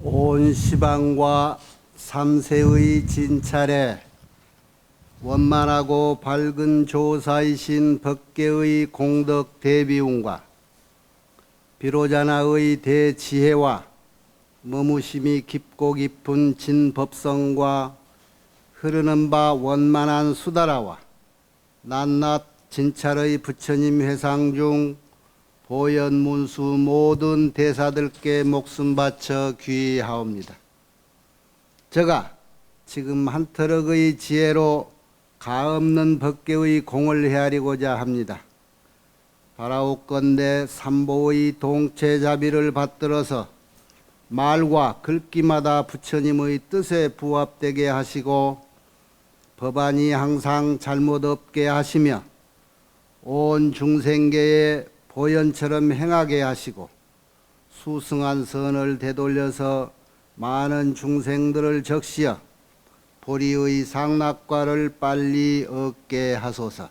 온 시방과 삼세의 진찰에 원만하고 밝은 조사이신 법계의 공덕 대비운과 비로자나의 대지혜와 머무심이 깊고 깊은 진법성과 흐르는 바 원만한 수다라와 낱낱 진찰의 부처님 회상 중 보현문수 모든 대사들께 목숨 바쳐 귀하옵니다. 저가 지금 한터럭의 지혜로 가없는 법계의 공을 헤아리고자 합니다. 바라옵건대 삼보의 동체자비를 받들어서 말과 글귀마다 부처님의 뜻에 부합되게 하시고 법안이 항상 잘못 없게 하시며 온 중생계에 보현처럼 행하게 하시고 수승한 선을 되돌려서 많은 중생들을 적시어 보리의 상락과를 빨리 얻게 하소서.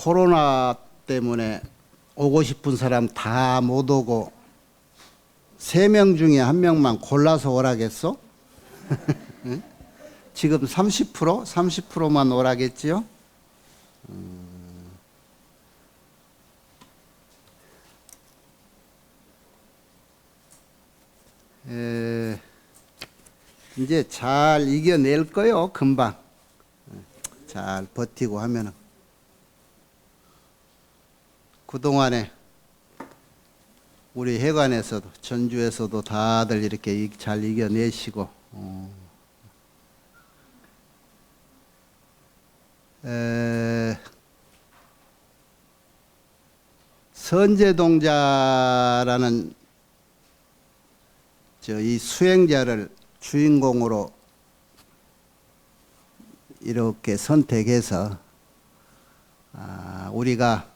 코로나 때문에 오고 싶은 사람 다 못 오고 3명 중에 1명만 골라서 오라겠어? 지금 30%? 30%만 오라겠지요? 이제 잘 이겨낼 거요, 금방. 잘 버티고 하면은. 그동안에 우리 회관에서도 전주에서도 다들 이렇게 잘 이겨내시고 선제동자라는 이 수행자를 주인공으로 이렇게 선택해서 우리가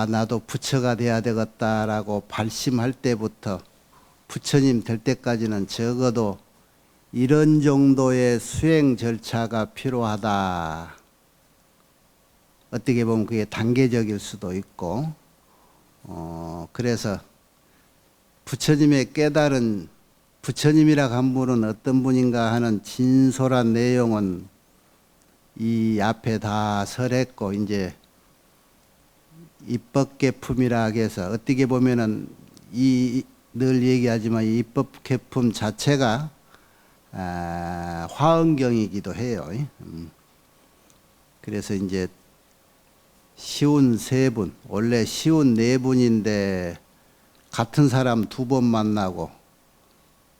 나도 부처가 돼야 되겠다라고 발심할 때부터 부처님 될 때까지는 적어도 이런 정도의 수행 절차가 필요하다. 어떻게 보면 그게 단계적일 수도 있고, 그래서 부처님의 깨달은 부처님이라 한 분은 어떤 분인가 하는 진솔한 내용은 이 앞에 다 설했고, 이제 입법계품이라 해서 어떻게 보면은 늘 얘기하지만 이 입법계품 자체가 화엄경이기도 해요. 그래서 이제 쉬운 3분, 원래 쉬운 4분인데 같은 사람 2번 만나고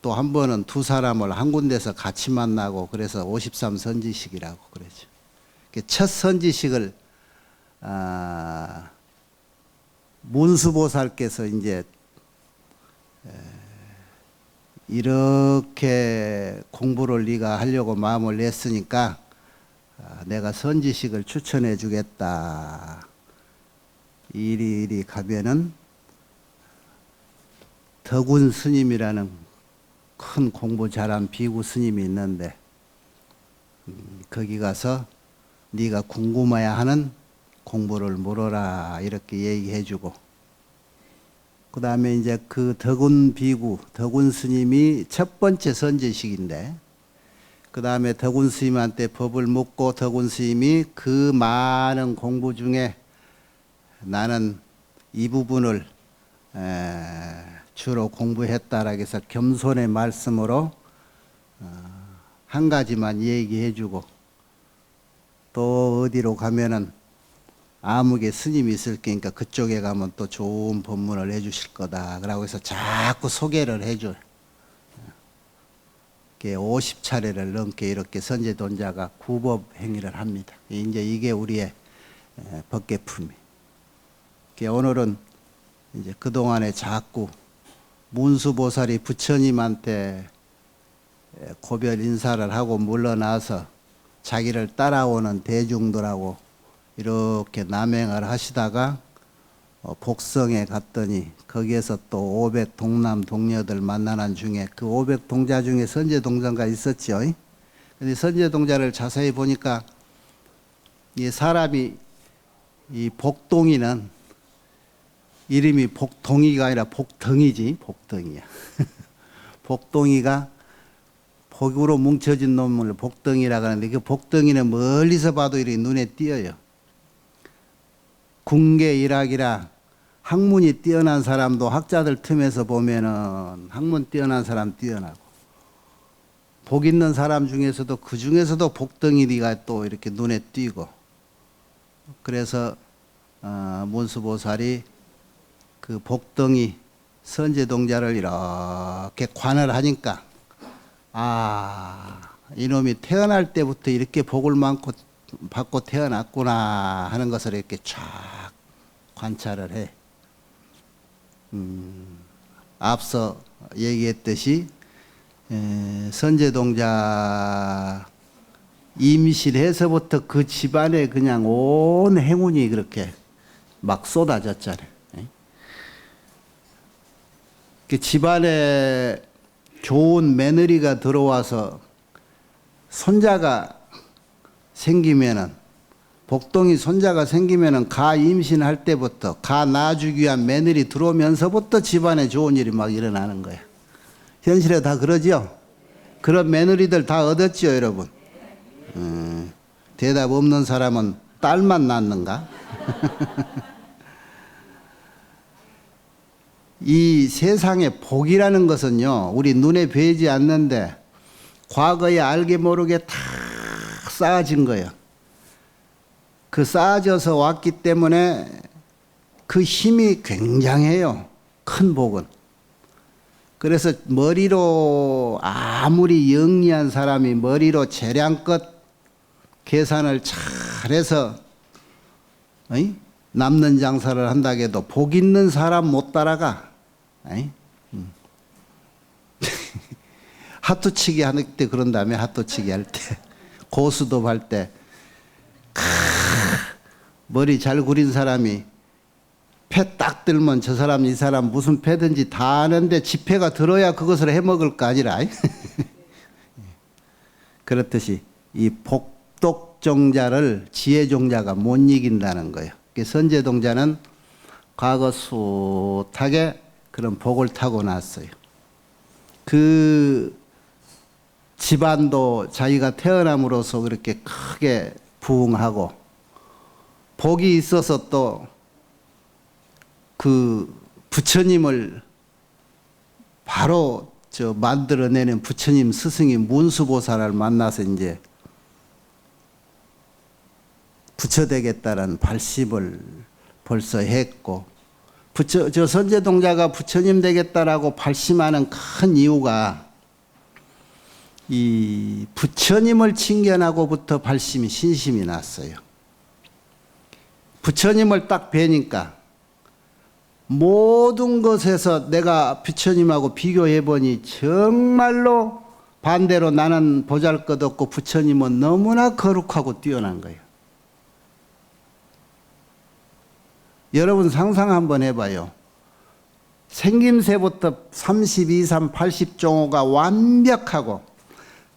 또 한 번은 2사람을 한 군데서 같이 만나고 그래서 53선지식이라고 그러죠. 첫 선지식을 문수보살께서 이제 이렇게 공부를 네가 하려고 마음을 냈으니까 내가 선지식을 추천해 주겠다. 이리 가면은 덕운 스님이라는 큰 공부 잘한 비구 스님이 있는데 거기 가서 네가 궁금해야 하는 공부를 물어라 이렇게 얘기해 주고, 그 다음에 이제 그 덕운 비구, 덕운 스님이 첫 번째 선지식인데, 그 다음에 덕운 스님한테 법을 묻고 덕운 스님이 그 많은 공부 중에 나는 이 부분을 주로 공부했다라고 해서 겸손의 말씀으로 한 가지만 얘기해 주고, 또 어디로 가면은 아무개 스님이 있을 거니까 그쪽에 가면 또 좋은 법문을 해주실 거다. 그러고 해서 자꾸 소개를 해줘요. 50차례를 넘게 이렇게 선제돈자가 구법 행위를 합니다. 이제 이게 우리의 법계품이. 오늘은 이제 그동안에 자꾸 문수보살이 부처님한테 고별 인사를 하고 물러나서 자기를 따라오는 대중들하고 이렇게 남행을 하시다가 복성에 갔더니 거기에서 또 500 동남 동녀들 만나는 중에 그 500 동자 중에 선제 동자가 있었죠. 근데 선제 동자를 자세히 보니까 이 사람이 이 복동이는 이름이 복동이가 아니라 복덩이지. 복덩이야. 복동이가 복으로 뭉쳐진 놈을 복덩이라고 하는데 그 복덩이는 멀리서 봐도 이렇게 눈에 띄어요. 궁계 일학이라 학문이 뛰어난 사람도 학자들 틈에서 보면은 학문 뛰어난 사람 뛰어나고 복 있는 사람 중에서도 그 중에서도 복덩이가 또 이렇게 눈에 띄고 그래서 문수보살이 그 복덩이 선제동자를 이렇게 관을 하니까 이놈이 태어날 때부터 이렇게 복을 받고 태어났구나 하는 것을 이렇게 쫙 관찰을 해. 앞서 얘기했듯이 선제동자 임신해서부터 그 집안에 그냥 온 행운이 그렇게 막 쏟아졌잖아요. 그 집안에 좋은 며느리가 들어와서 손자가 생기면은 복동이 손자가 생기면은 가 임신할 때부터 가 낳아주기 위한 며느리 들어오면서부터 집안에 좋은 일이 막 일어나는 거야. 현실에 다 그러죠? 그런 며느리들 다 얻었죠, 여러분? 대답 없는 사람은 딸만 낳는가? 이 세상의 복이라는 것은요, 우리 눈에 보이지 않는데 과거에 알게 모르게 다 쌓아진 거예요. 그 쌓아져서 왔기 때문에 그 힘이 굉장해요. 큰 복은. 그래서 머리로 아무리 영리한 사람이 머리로 재량껏 계산을 잘해서 남는 장사를 한다고 해도 복 있는 사람 못 따라가. 하투치기 할 때 그런 다음에 하투치기 할 때 고수도 할 때 머리 잘 구린 사람이 패 딱 들면 저 사람 이 사람 무슨 패든지 다 아는데 지패가 들어야 그것을 해먹을 거 아니라. 그렇듯이 이 복독종자를 지혜종자가 못 이긴다는 거예요. 선제동자는 과거 숱하게 그런 복을 타고 났어요. 그 집안도 자기가 태어남으로써 그렇게 크게 부흥하고 복이 있어서 또 그 부처님을 바로 만들어내는 부처님 스승이 문수보살을 만나서 이제 부처 되겠다라는 발심을 벌써 했고 저 선제동자가 부처님 되겠다라고 발심하는 큰 이유가 이 부처님을 칭견하고부터 발심이 신심이 났어요. 부처님을 딱 뵈니까 모든 것에서 내가 부처님하고 비교해 보니 정말로 반대로 나는 보잘것없고 부처님은 너무나 거룩하고 뛰어난 거예요. 여러분 상상 한번 해봐요. 생김새부터 32, 3, 80종호가 완벽하고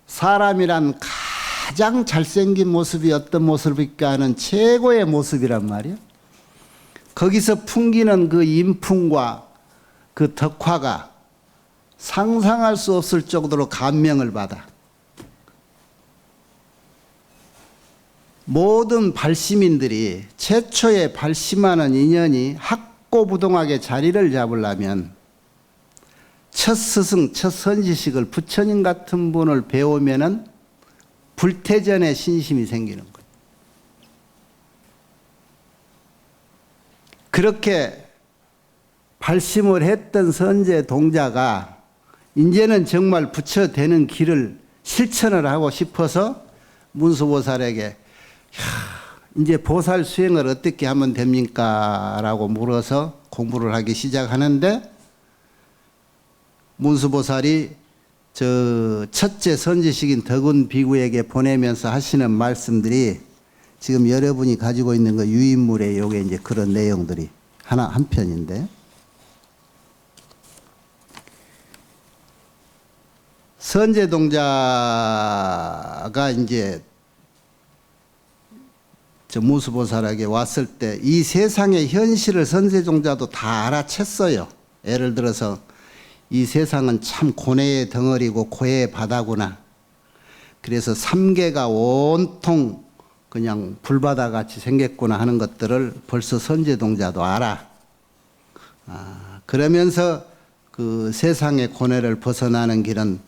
사람이란 가장 잘생긴 모습이 어떤 모습일까 하는 최고의 모습이란 말이에요. 거기서 풍기는 그 인품과 그 덕화가 상상할 수 없을 정도로 감명을 받아. 모든 발심인들이 최초에 발심하는 인연이 학고부동하게 자리를 잡으려면 첫 스승, 첫 선지식을 부처님 같은 분을 배우면은 불태전의 신심이 생기는 거예요. 그렇게 발심을 했던 선제 동자가 이제는 정말 부처 되는 길을 실천을 하고 싶어서 문수보살에게 이제 보살 수행을 어떻게 하면 됩니까? 라고 물어서 공부를 하기 시작하는데 문수보살이 저 첫째 선지식인 덕운 비구에게 보내면서 하시는 말씀들이 지금 여러분이 가지고 있는 그 유인물에 요게 이제 그런 내용들이 한 편인데, 선제동자가 이제 저 무수보살에게 왔을 때 이 세상의 현실을 선제동자도 다 알아챘어요. 예를 들어서 이 세상은 참 고뇌의 덩어리고 고해의 바다구나. 그래서 삼계가 온통 그냥 불바다 같이 생겼구나 하는 것들을 벌써 선제동자도 알아. 그러면서 그 세상의 고뇌를 벗어나는 길은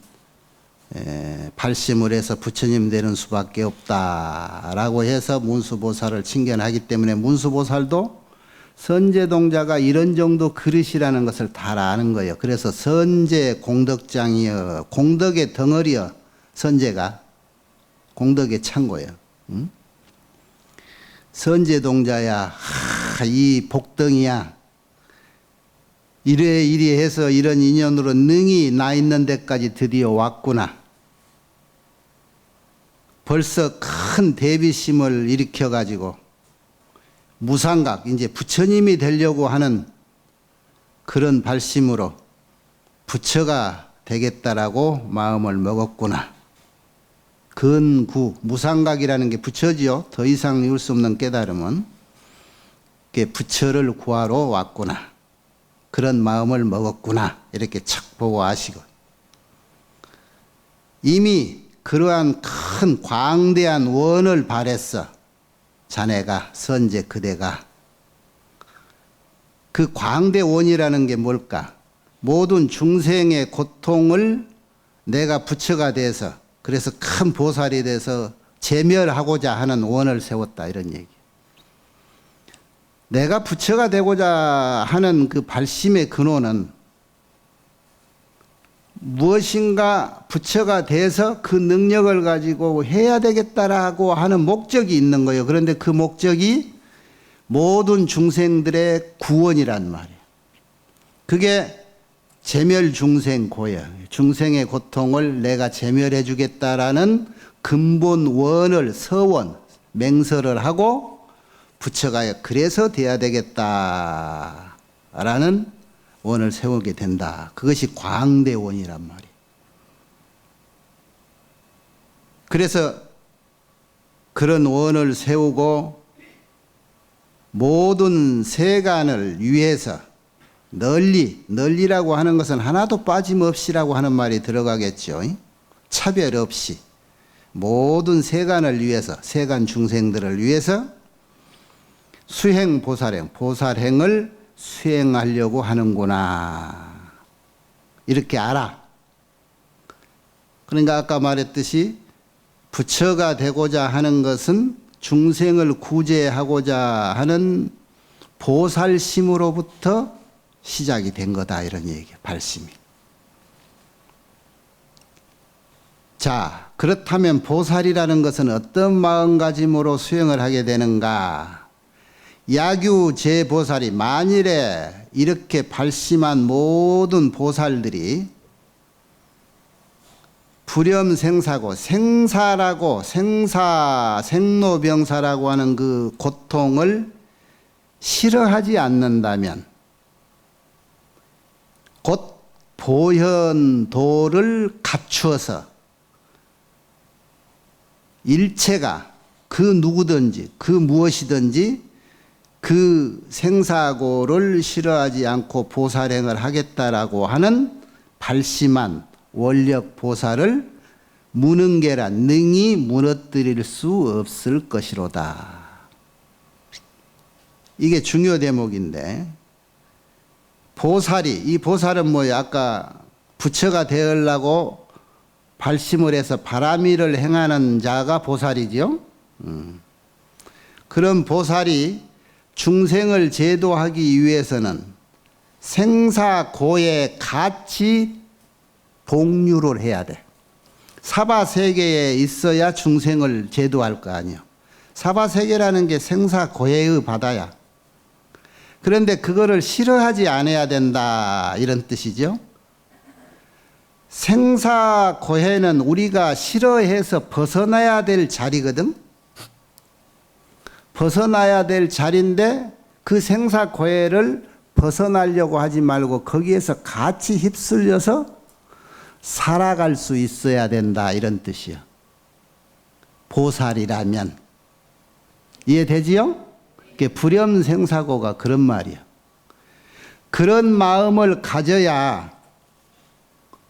발심을 해서 부처님 되는 수밖에 없다라고 해서 문수보살을 칭견하기 때문에 문수보살도 선제동자가 이런 정도 그릇이라는 것을 다 아는 거예요. 그래서 선제 공덕장이여, 공덕의 덩어리여, 선제가 공덕의 창고예요. 응? 선제동자야, 이 복덩이야, 이래 해서 이런 인연으로 능히 나 있는 데까지 드디어 왔구나. 벌써 큰 대비심을 일으켜가지고 무상각, 이제 부처님이 되려고 하는 그런 발심으로 부처가 되겠다라고 마음을 먹었구나. 근구, 무상각이라는 게 부처지요. 더 이상 이룰 수 없는 깨달음은 부처를 구하러 왔구나. 그런 마음을 먹었구나. 이렇게 착 보고 아시고. 이미 그러한 큰 광대한 원을 발했어. 자네가, 선제 그대가. 그 광대 원이라는 게 뭘까? 모든 중생의 고통을 내가 부처가 돼서, 그래서 큰 보살이 돼서 제멸하고자 하는 원을 세웠다. 이런 얘기. 내가 부처가 되고자 하는 그 발심의 근원은 무엇인가 부처가 돼서 그 능력을 가지고 해야 되겠다라고 하는 목적이 있는 거예요. 그런데 그 목적이 모든 중생들의 구원이란 말이에요. 그게 제멸중생고야. 중생의 고통을 내가 제멸해 주겠다라는 근본 원을 서원, 맹설을 하고 부처가 그래서 돼야 되겠다라는 원을 세우게 된다. 그것이 광대원이란 말이에요. 그래서 그런 원을 세우고 모든 세간을 위해서 널리라고 하는 것은 하나도 빠짐없이라고 하는 말이 들어가겠죠. 차별 없이 모든 세간을 위해서, 세간 중생들을 위해서 수행 보살행, 보살행을 수행하려고 하는구나. 이렇게 알아. 그러니까 아까 말했듯이 부처가 되고자 하는 것은 중생을 구제하고자 하는 보살심으로부터 시작이 된 거다. 이런 얘기예요. 발심이. 자, 그렇다면 보살이라는 것은 어떤 마음가짐으로 수행을 하게 되는가? 야규 제보살이 만일에 이렇게 발심한 모든 보살들이 불염생사고, 생사라고, 생로병사라고 하는 그 고통을 싫어하지 않는다면 곧 보현도를 갖추어서 일체가 그 누구든지 그 무엇이든지 그 생사고를 싫어하지 않고 보살행을 하겠다라고 하는 발심한 원력 보살을 무능계란 능히 무너뜨릴 수 없을 것이로다. 이게 중요 대목인데, 보살이, 이 보살은 뭐예요? 아까 부처가 되으려고 발심을 해서 바람일을 행하는 자가 보살이죠. 그런 보살이 중생을 제도하기 위해서는 생사고에 같이 복류를 해야 돼. 사바세계에 있어야 중생을 제도할 거 아니에요. 사바세계라는 게 생사고해의 바다야. 그런데 그거를 싫어하지 않아야 된다, 이런 뜻이죠. 생사고해는 우리가 싫어해서 벗어나야 될 자리거든. 벗어나야 될 자리인데 그 생사고해를 벗어나려고 하지 말고 거기에서 같이 휩쓸려서 살아갈 수 있어야 된다, 이런 뜻이요. 보살이라면. 이해되지요? 불염생사고가 그런 말이요. 그런 마음을 가져야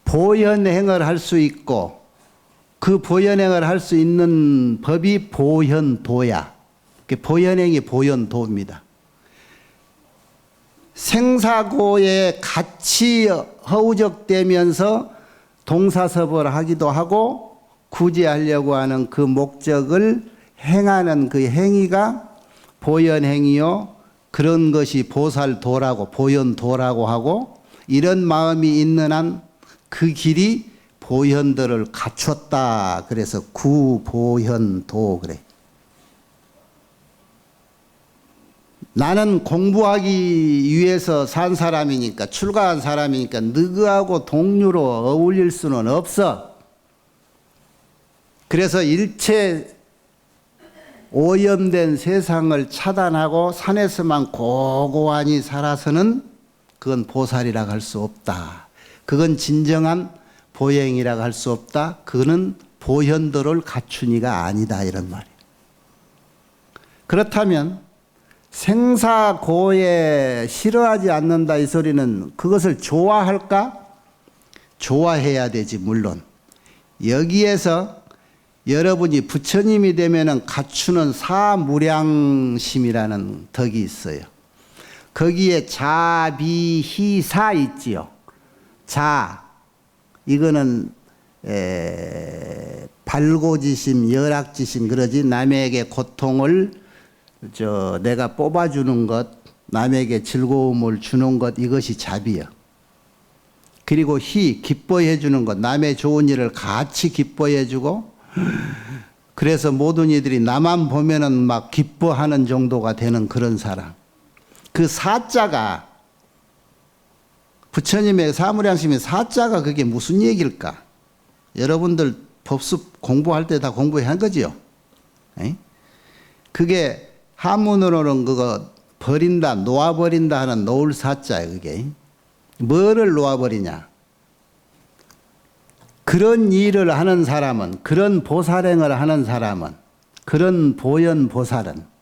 보현행을 할 수 있고, 그 보현행을 할 수 있는 법이 보현도야. 보현행이 보현도입니다. 생사고에 같이 허우적대면서 동사섭을 하기도 하고 구제하려고 하는 그 목적을 행하는 그 행위가 보현행이요. 그런 것이 보살도라고, 보현도라고 하고, 이런 마음이 있는 한 그 길이 보현도를 갖췄다. 그래서 구보현도 그래. 나는 공부하기 위해서 산 사람이니까, 출가한 사람이니까 너하고 동류로 어울릴 수는 없어. 그래서 일체 오염된 세상을 차단하고 산에서만 고고하니 살아서는 그건 보살이라고 할 수 없다. 그건 진정한 보행이라고 할 수 없다. 그거는 보현도를 갖춘 이가 아니다, 이런 말이에요. 그렇다면 생사고에 싫어하지 않는다, 이 소리는 그것을 좋아할까? 좋아해야 되지, 물론. 여기에서 여러분이 부처님이 되면은 갖추는 사무량심이라는 덕이 있어요. 거기에 자비희사 있지요. 자, 이거는 발고지심, 열악지심 그러지. 남에게 고통을 내가 뽑아주는 것, 남에게 즐거움을 주는 것, 이것이 자비요. 그리고 희, 기뻐해 주는 것, 남의 좋은 일을 같이 기뻐해 주고, 그래서 모든 이들이 나만 보면은 막 기뻐하는 정도가 되는 그런 사람. 그 사자가, 부처님의 사무량심의 사자가 그게 무슨 얘기일까? 여러분들 법습 공부할 때 다 공부한 거지요? 에이? 그게 한문으로는 그거 버린다, 놓아버린다 하는 놓을 사자예요, 그게. 뭐를 놓아버리냐? 그런 일을 하는 사람은, 그런 보살행을 하는 사람은, 그런 보현보살은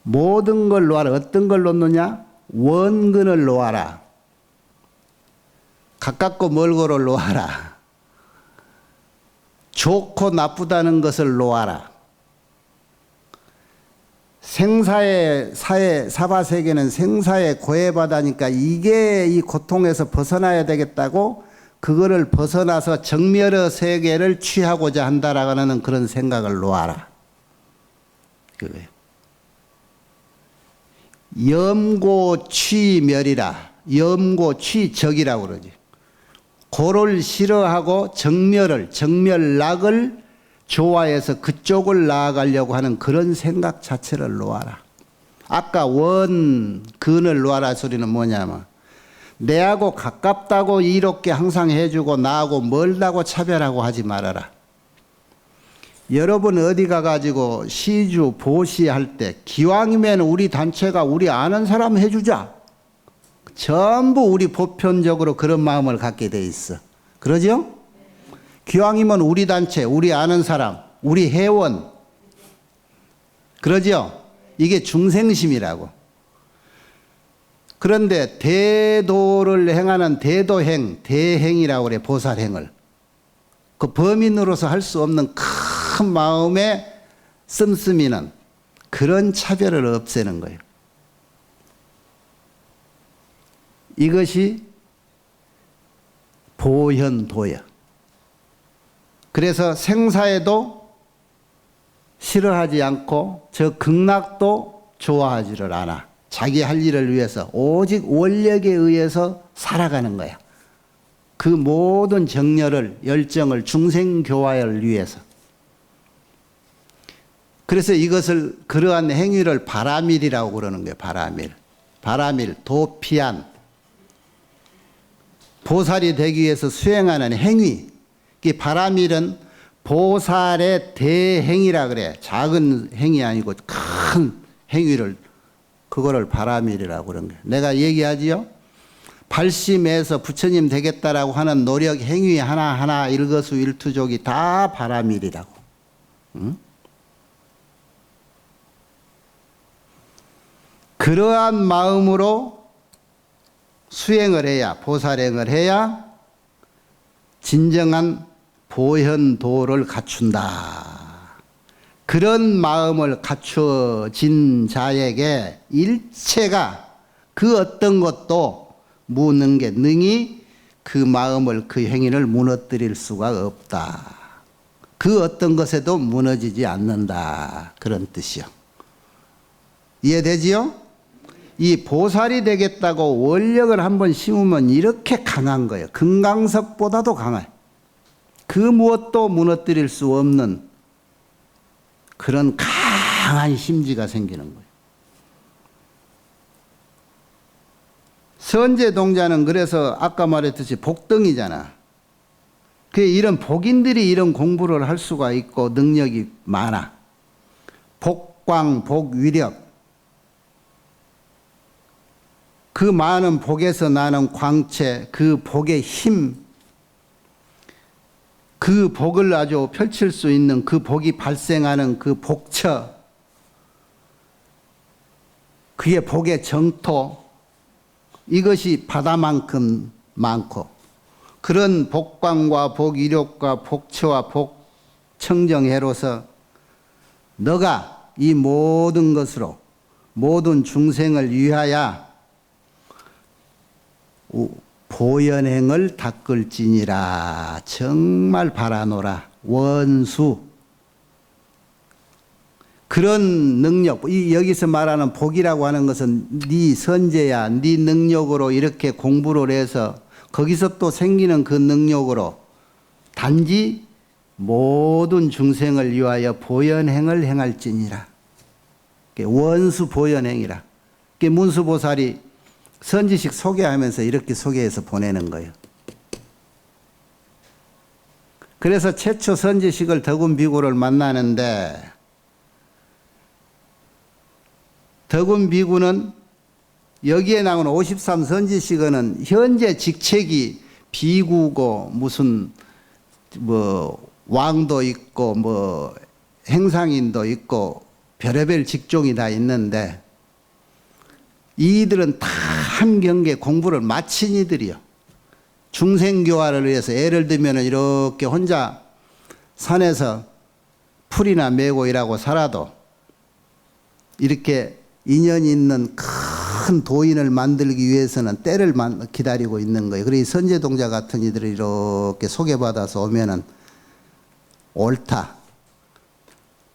모든 걸 놓아라. 어떤 걸 놓느냐? 원근을 놓아라. 가깝고 멀고를 놓아라. 좋고 나쁘다는 것을 놓아라. 생사의 사바세계는 생사의 고해바다니까 이게 이 고통에서 벗어나야 되겠다고 그거를 벗어나서 정멸의 세계를 취하고자 한다라고 하는 그런 생각을 놓아라. 그거예요. 염고취멸이라. 염고취적이라고 그러지. 고를 싫어하고 정멸락을 좋아해서 그쪽을 나아가려고 하는 그런 생각 자체를 놓아라. 아까 원근을 놓아라 소리는 뭐냐면 내하고 가깝다고 이롭게 항상 해주고 나하고 멀다고 차별하고 하지 말아라. 여러분 어디 가가지고 시주 보시할 때 기왕이면 우리 단체가 우리 아는 사람 해주자. 전부 우리 보편적으로 그런 마음을 갖게 돼 있어. 그러죠? 기왕이면 우리 단체, 우리 아는 사람, 우리 회원. 그러죠? 이게 중생심이라고. 그런데 대도를 행하는 대도행, 대행이라고 그래, 보살행을. 그 범인으로서 할 수 없는 큰 마음의 씀씀이는 그런 차별을 없애는 거예요. 이것이 보현도야. 그래서 생사에도 싫어하지 않고 저 극락도 좋아하지를 않아. 자기 할 일을 위해서 오직 원력에 의해서 살아가는 거야. 그 모든 정열을, 열정을 중생교화를 위해서. 그래서 이것을, 그러한 행위를 바라밀이라고 그러는 거예요. 바라밀. 바라밀, 도피한. 보살이 되기 위해서 수행하는 행위. 이 바라밀은 보살의 대행이라 그래. 작은 행위 아니고 큰 행위를, 그거를 바라밀이라고 그런 거예요. 내가 얘기하지요. 발심해서 부처님 되겠다라고 하는 노력 행위 하나하나 일거수일투족이 다 바라밀이라고. 응? 그러한 마음으로 수행을 해야, 보살행을 해야 진정한 보현도를 갖춘다. 그런 마음을 갖춰진 자에게 일체가 그 어떤 것도 무능게 능히 그 마음을, 그 행위를 무너뜨릴 수가 없다. 그 어떤 것에도 무너지지 않는다. 그런 뜻이요. 이해되지요? 이 보살이 되겠다고 원력을 한번 심으면 이렇게 강한 거예요. 금강석보다도 강해. 그 무엇도 무너뜨릴 수 없는 그런 강한 심지가 생기는 거예요. 선제동자는 그래서 아까 말했듯이 복덩이잖아. 이런 복인들이 이런 공부를 할 수가 있고 능력이 많아. 복광, 복위력. 그 많은 복에서 나는 광채, 그 복의 힘, 그 복을 아주 펼칠 수 있는 그 복이 발생하는 그 복처, 그게 복의 정토, 이것이 바다만큼 많고, 그런 복광과 복이력과 복처와 복청정해로서 너가 이 모든 것으로 모든 중생을 위하여 보현행을 닦을지니라. 정말 바라노라. 원수. 그런 능력, 여기서 말하는 복이라고 하는 것은 네 선제야, 네 능력으로 이렇게 공부를 해서 거기서 또 생기는 그 능력으로 단지 모든 중생을 위하여 보현행을 행할지니라. 원수 보현행이라. 문수보살이 선지식 소개하면서 이렇게 소개해서 보내는 거예요. 그래서 최초 선지식을 덕운비구를 만나는데, 덕운비구는 여기에 나오는 53선지식은 현재 직책이 비구고 무슨 왕도 있고 행상인도 있고 별의별 직종이 다 있는데, 이들은 다 한 경계 공부를 마친 이들이요. 중생교화를 위해서 예를 들면 이렇게 혼자 산에서 풀이나 메고 일하고 살아도 이렇게 인연이 있는 큰 도인을 만들기 위해서는 때를 기다리고 있는 거예요. 그래서 선제동자 같은 이들을 이렇게 소개받아서 오면은 옳다.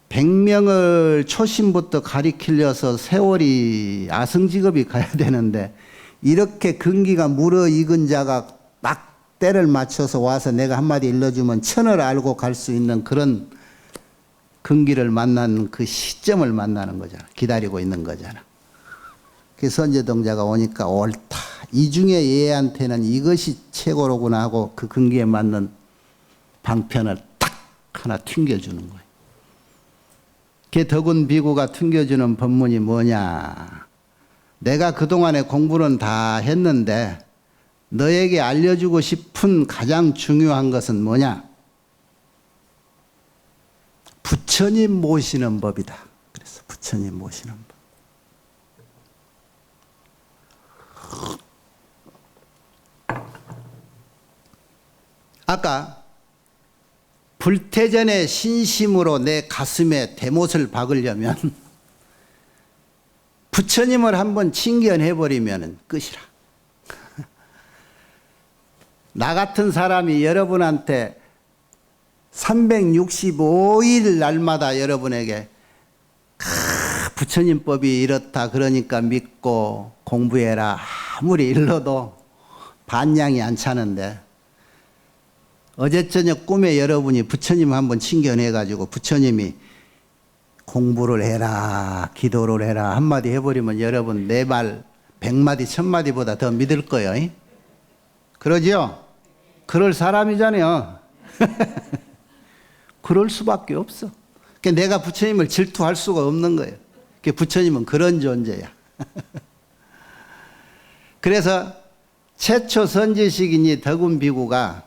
100명을 초심부터 가리키려서 세월이 아승직업이 가야 되는데, 이렇게 근기가 무르익은 자가 딱 때를 맞춰서 와서 내가 한마디 일러주면 천을 알고 갈 수 있는 그런 근기를 만난 그 시점을 만나는 거잖아. 기다리고 있는 거잖아. 그 선제동자가 오니까 옳다. 이 중에 얘한테는 이것이 최고로구나 하고 그 근기에 맞는 방편을 탁 하나 튕겨주는 거예요. 그 덕운비구가 튕겨주는 법문이 뭐냐. 내가 그동안에 공부는 다 했는데 너에게 알려주고 싶은 가장 중요한 것은 뭐냐. 부처님 모시는 법이다. 그래서 부처님 모시는 법. 아까 불태전의 신심으로 내 가슴에 대못을 박으려면 부처님을 한번 칭견해버리면 끝이라. 나 같은 사람이 여러분한테 365일 날마다 여러분에게 부처님법이 이렇다 그러니까 믿고 공부해라 아무리 일러도 반향이 안 차는데, 어제 저녁 꿈에 여러분이 부처님 한번 칭견해가지고 부처님이 공부를 해라, 기도를 해라 한마디 해버리면 여러분 내 말 100마디, 1000마디보다 더 믿을 거예요. 그러죠? 그럴 사람이잖아요. 그럴 수밖에 없어. 그러니까 내가 부처님을 질투할 수가 없는 거예요. 그러니까 부처님은 그런 존재야. 그래서 최초 선지식이니 덕운 비구가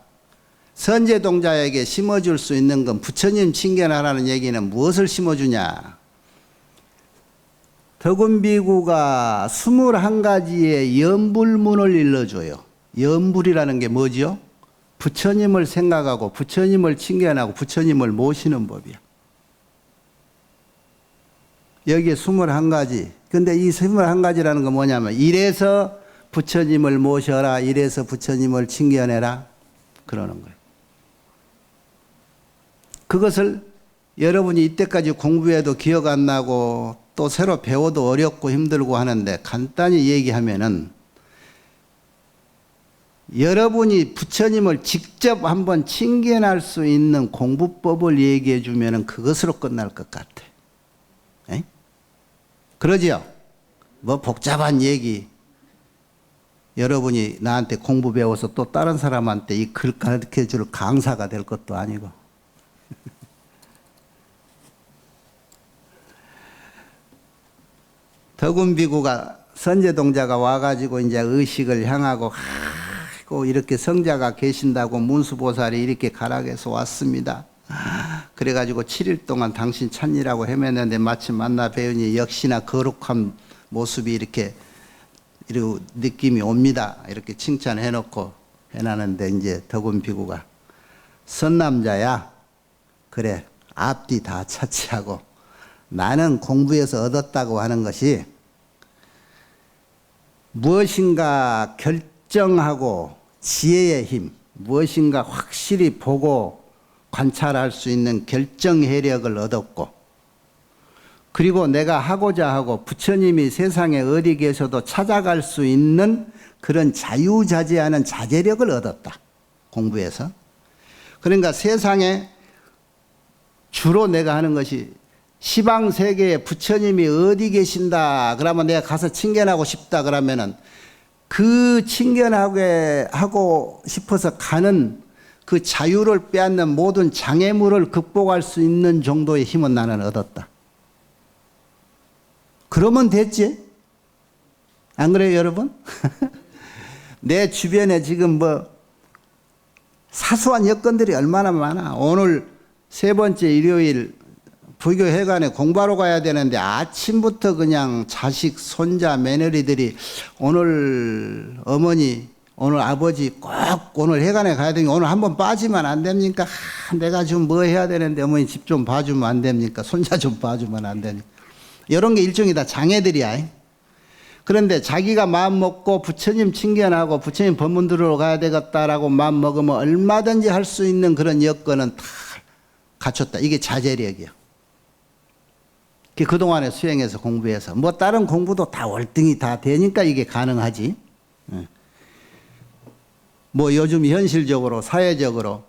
선제동자에게 심어줄 수 있는 건 부처님 칭견하라는 얘기는 무엇을 심어주냐. 덕운 비구가 21가지의 연불문을 일러줘요. 연불이라는 게 뭐지요? 부처님을 생각하고 부처님을 칭견하고 부처님을 모시는 법이야. 여기에 21가지. 근데 이 21가지라는 건 뭐냐면 이래서 부처님을 모셔라, 이래서 부처님을 칭견해라 그러는 거예요. 그것을 여러분이 이때까지 공부해도 기억 안 나고 또 새로 배워도 어렵고 힘들고 하는데 간단히 얘기하면은 여러분이 부처님을 직접 한번 칭견할 수 있는 공부법을 얘기해 주면은 그것으로 끝날 것 같아. 에? 그러지요? 뭐 복잡한 얘기 여러분이 나한테 공부 배워서 또 다른 사람한테 이 글 가르쳐 줄 강사가 될 것도 아니고. 덕운 비구가 선제동자가 와가지고 이제 의식을 향하고 이렇게 성자가 계신다고 문수보살이 이렇게 가락에서 왔습니다. 그래가지고 7일 동안 당신 찾느라고 헤맸는데 마침 만나 뵈으니 역시나 거룩한 모습이 이렇게 느낌이 옵니다. 이렇게 칭찬해놓고 해놨는데 이제 덕운 비구가 선남자야. 그래 앞뒤 다 차치하고 나는 공부해서 얻었다고 하는 것이 무엇인가 결정하고 지혜의 힘, 무엇인가 확실히 보고 관찰할 수 있는 결정해력을 얻었고 그리고 내가 하고자 하고 부처님이 세상에 어디 계셔도 찾아갈 수 있는 그런 자유자재하는 자제력을 얻었다. 공부해서. 그러니까 세상에 주로 내가 하는 것이 시방세계에 부처님이 어디 계신다 그러면 내가 가서 칭견하고 싶다 그러면은 그 칭견하고 싶어서 가는 그 자유를 빼앗는 모든 장애물을 극복할 수 있는 정도의 힘은 나는 얻었다. 그러면 됐지? 안 그래요, 여러분? 내 주변에 지금 뭐 사소한 여건들이 얼마나 많아. 오늘 세 번째 일요일 불교회관에 공부하러 가야 되는데 아침부터 그냥 자식, 손자, 며느리들이 오늘 어머니, 오늘 아버지 꼭 오늘 회관에 가야 되니까 오늘 한번 빠지면 안 됩니까? 내가 좀 뭐 해야 되는데 어머니 집 좀 봐주면 안 됩니까? 손자 좀 봐주면 안 됩니까? 이런 게 일종이 다 장애들이야. 그런데 자기가 마음 먹고 부처님 칭견하고 부처님 법문 들으러 가야 되겠다라고 마음 먹으면 얼마든지 할 수 있는 그런 여건은 다 갖췄다. 이게 자제력이야. 그동안에 수행해서 공부해서 뭐 다른 공부도 다 월등히 다 되니까 이게 가능하지. 뭐 요즘 현실적으로 사회적으로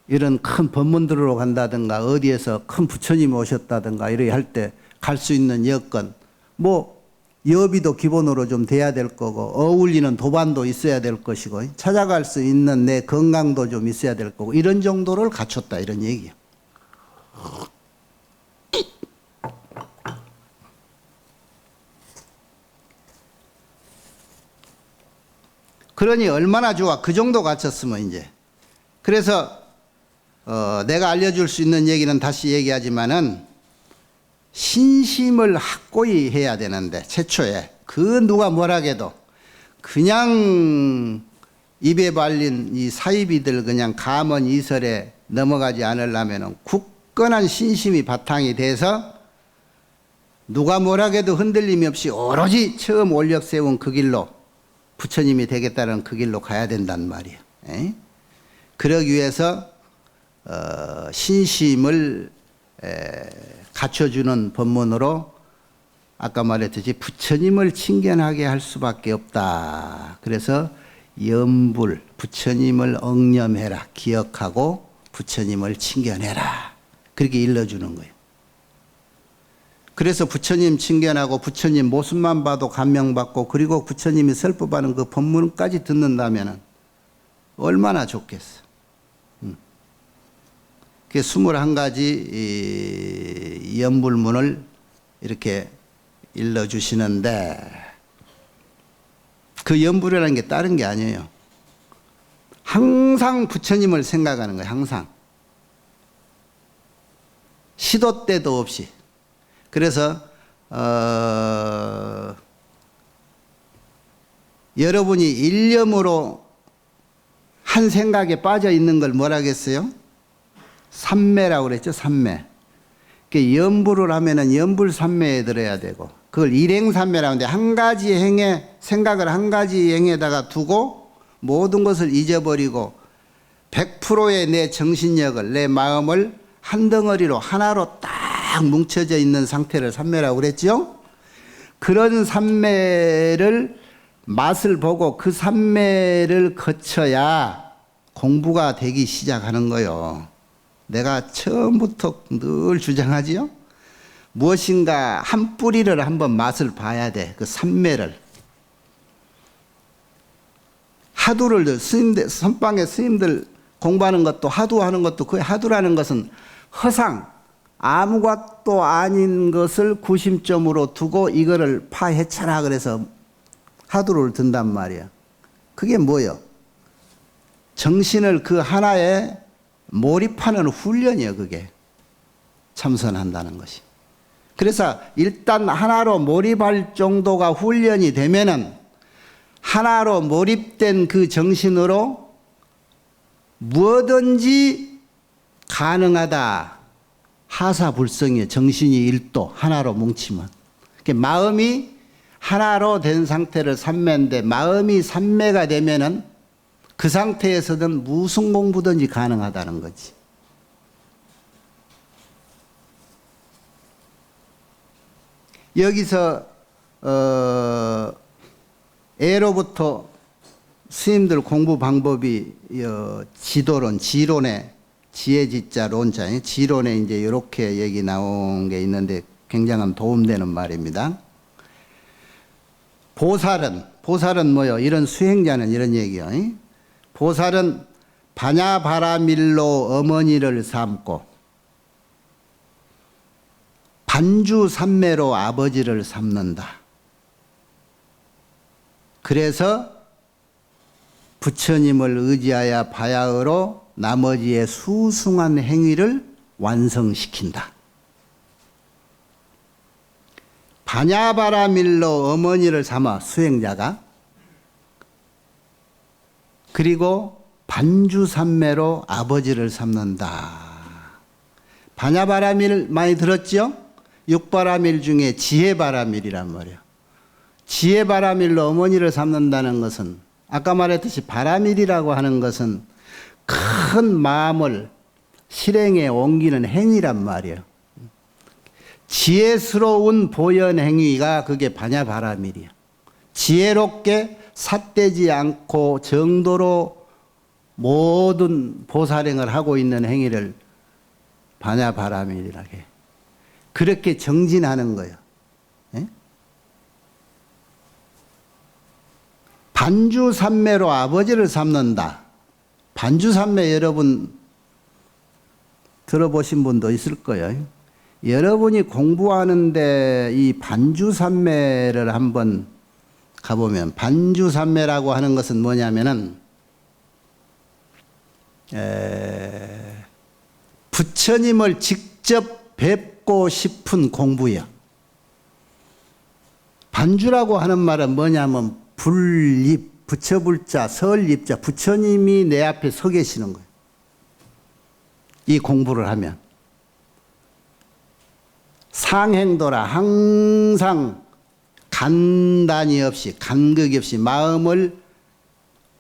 이런 큰 법문 들으러 간다든가 어디에서 큰 부처님이 오셨다든가 이렇게 할 때 갈 수 있는 여건 뭐 여비도 기본으로 좀 돼야 될 거고 어울리는 도반도 있어야 될 것이고 찾아갈 수 있는 내 건강도 좀 있어야 될 거고 이런 정도를 갖췄다 이런 얘기야. 그러니 얼마나 좋아. 그 정도 갖췄으면 이제. 그래서 내가 알려줄 수 있는 얘기는 다시 얘기하지만은 신심을 확고히 해야 되는데 최초에 그 누가 뭐라해도 그냥 입에 발린 이 사이비들 그냥 감언 이설에 넘어가지 않으려면은 굳건한 신심이 바탕이 돼서 누가 뭐라해도 흔들림이 없이 오로지 처음 올력 세운 그 길로 부처님이 되겠다는 그 길로 가야 된단 말이에요. 그러기 위해서 신심을 갖춰주는 법문으로 아까 말했듯이 부처님을 칭견하게 할 수밖에 없다. 그래서 염불, 부처님을 엉념해라, 기억하고 부처님을 칭견해라. 그렇게 일러주는 거예요. 그래서 부처님 칭견하고 부처님 모습만 봐도 감명받고 그리고 부처님이 설법하는 그 법문까지 듣는다면 얼마나 좋겠어. 그 21가지 연불문을 이렇게 일러주시는데, 그 연불이라는 게 다른 게 아니에요. 항상 부처님을 생각하는 거예요. 항상. 시도 때도 없이. 그래서 여러분이 일념으로 한 생각에 빠져 있는 걸 뭐라겠어요? 삼매라고 그랬죠. 삼매. 연불을 하면은 연불삼매에 들어야 되고, 그걸 일행삼매라고 하는데, 한 가지 행에, 생각을 한 가지 행에다가 두고 모든 것을 잊어버리고 100%의 내 정신력을, 내 마음을 한 덩어리로 하나로 딱 뭉쳐져 있는 상태를 삼매라고 그랬죠. 그런 삼매를 맛을 보고 그 삼매를 거쳐야 공부가 되기 시작하는 거예요. 내가 처음부터 늘 주장하지요. 무엇인가 한 뿌리를 한번 맛을 봐야 돼. 그 삼매를. 하두를 스님들, 선방의 스님들 공부하는 것도 하두하는 것도, 그 하두라는 것은 허상, 아무것도 아닌 것을 구심점으로 두고 이거를 파헤쳐라 그래서 하두를 든단 말이야. 그게 뭐예요? 정신을 그 하나에 몰입하는 훈련이에요. 그게 참선한다는 것이. 그래서 일단 하나로 몰입할 정도가 훈련이 되면은 하나로 몰입된 그 정신으로 무엇든지 가능하다. 하사불성이에요. 정신이 일도 하나로 뭉치면. 마음이 하나로 된 상태를 삼매인데, 마음이 삼매가 되면은 그 상태에서는 무슨 공부든지 가능하다는 거지. 여기서 예로부터 스님들 공부 방법이 지도론, 지론의 지혜지자 론자, 지론에 이제 이렇게 얘기 나온 게 있는데 굉장한 도움되는 말입니다. 보살은 뭐요? 이런 수행자는 이런 얘기요. 보살은 바냐바라밀로 어머니를 삼고 반주삼매로 아버지를 삼는다. 그래서 부처님을 의지하여 바야흐로 나머지의 수승한 행위를 완성시킨다. 바냐바라밀로 어머니를 삼아 수행자가, 그리고 반주삼매로 아버지를 삼는다. 바냐바라밀 많이 들었죠? 육바라밀 중에 지혜바라밀이란 말이에요. 지혜바라밀로 어머니를 삼는다는 것은 아까 말했듯이 바라밀이라고 하는 것은 큰 마음을 실행에 옮기는 행위란 말이에요. 지혜스러운 보현 행위가 그게 바냐바라밀이에요. 지혜롭게 삿되지 않고 정도로 모든 보살행을 하고 있는 행위를 바냐바라밀이라고 해요. 그렇게 정진하는 거예요. 예? 반주삼매로 아버지를 삼는다. 반주삼매 여러분 들어보신 분도 있을 거예요. 여러분이 공부하는데 이 반주삼매를 한번 가보면, 반주삼매라고 하는 것은 뭐냐면은 부처님을 직접 뵙고 싶은 공부예요. 반주라고 하는 말은 뭐냐면 불입, 부처불자, 설입자, 부처님이 내 앞에 서 계시는 거예요. 이 공부를 하면. 상행도라, 항상 간단히 없이, 간극이 없이 마음을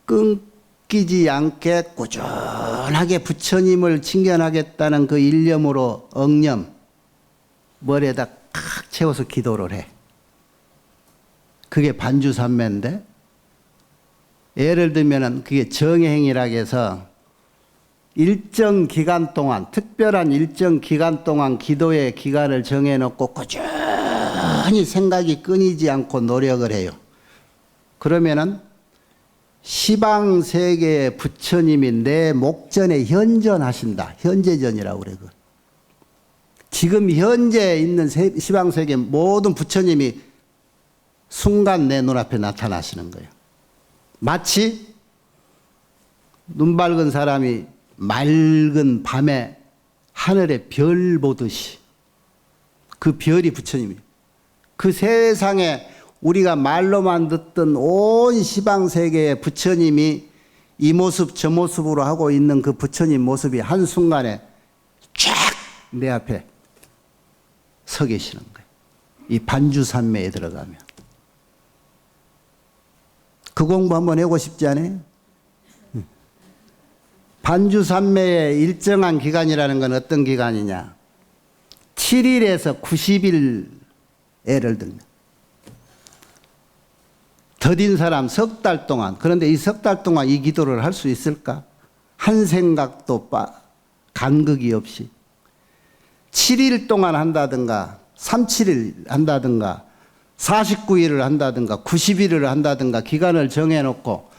끊기지 않게 꾸준하게 부처님을 칭견하겠다는 그 일념으로 억념, 머리에다 칵 채워서 기도를 해. 그게 반주삼매인데, 예를 들면은 그게 정행이라고 해서 일정 기간 동안, 특별한 일정 기간 동안 기도의 기간을 정해놓고 꾸준히 생각이 끊이지 않고 노력을 해요. 그러면은 시방 세계의 부처님이 내 목전에 현전하신다. 현재전이라고 그래. 지금 현재 있는 시방 세계 모든 부처님이 순간 내 눈앞에 나타나시는 거예요. 마치 눈 밝은 사람이 맑은 밤에 하늘에 별 보듯이 그 별이 부처님이에요. 그 세상에 우리가 말로만 듣던 온 시방세계의 부처님이 이 모습 저 모습으로 하고 있는 그 부처님 모습이 한순간에 쫙 내 앞에 서 계시는 거예요. 이 반주산매에 들어가면. 그 공부 한번 해보고 싶지 않아요? 반주산매의 일정한 기간이라는 건 어떤 기간이냐? 7일에서 90일 예를 들면 더딘 사람 석 달 동안, 그런데 이 석 달 동안 이 기도를 할 수 있을까? 한 생각도 간극이 없이 7일 동안 한다든가 37일 한다든가 49일을 한다든가 90일을 한다든가 기간을 정해놓고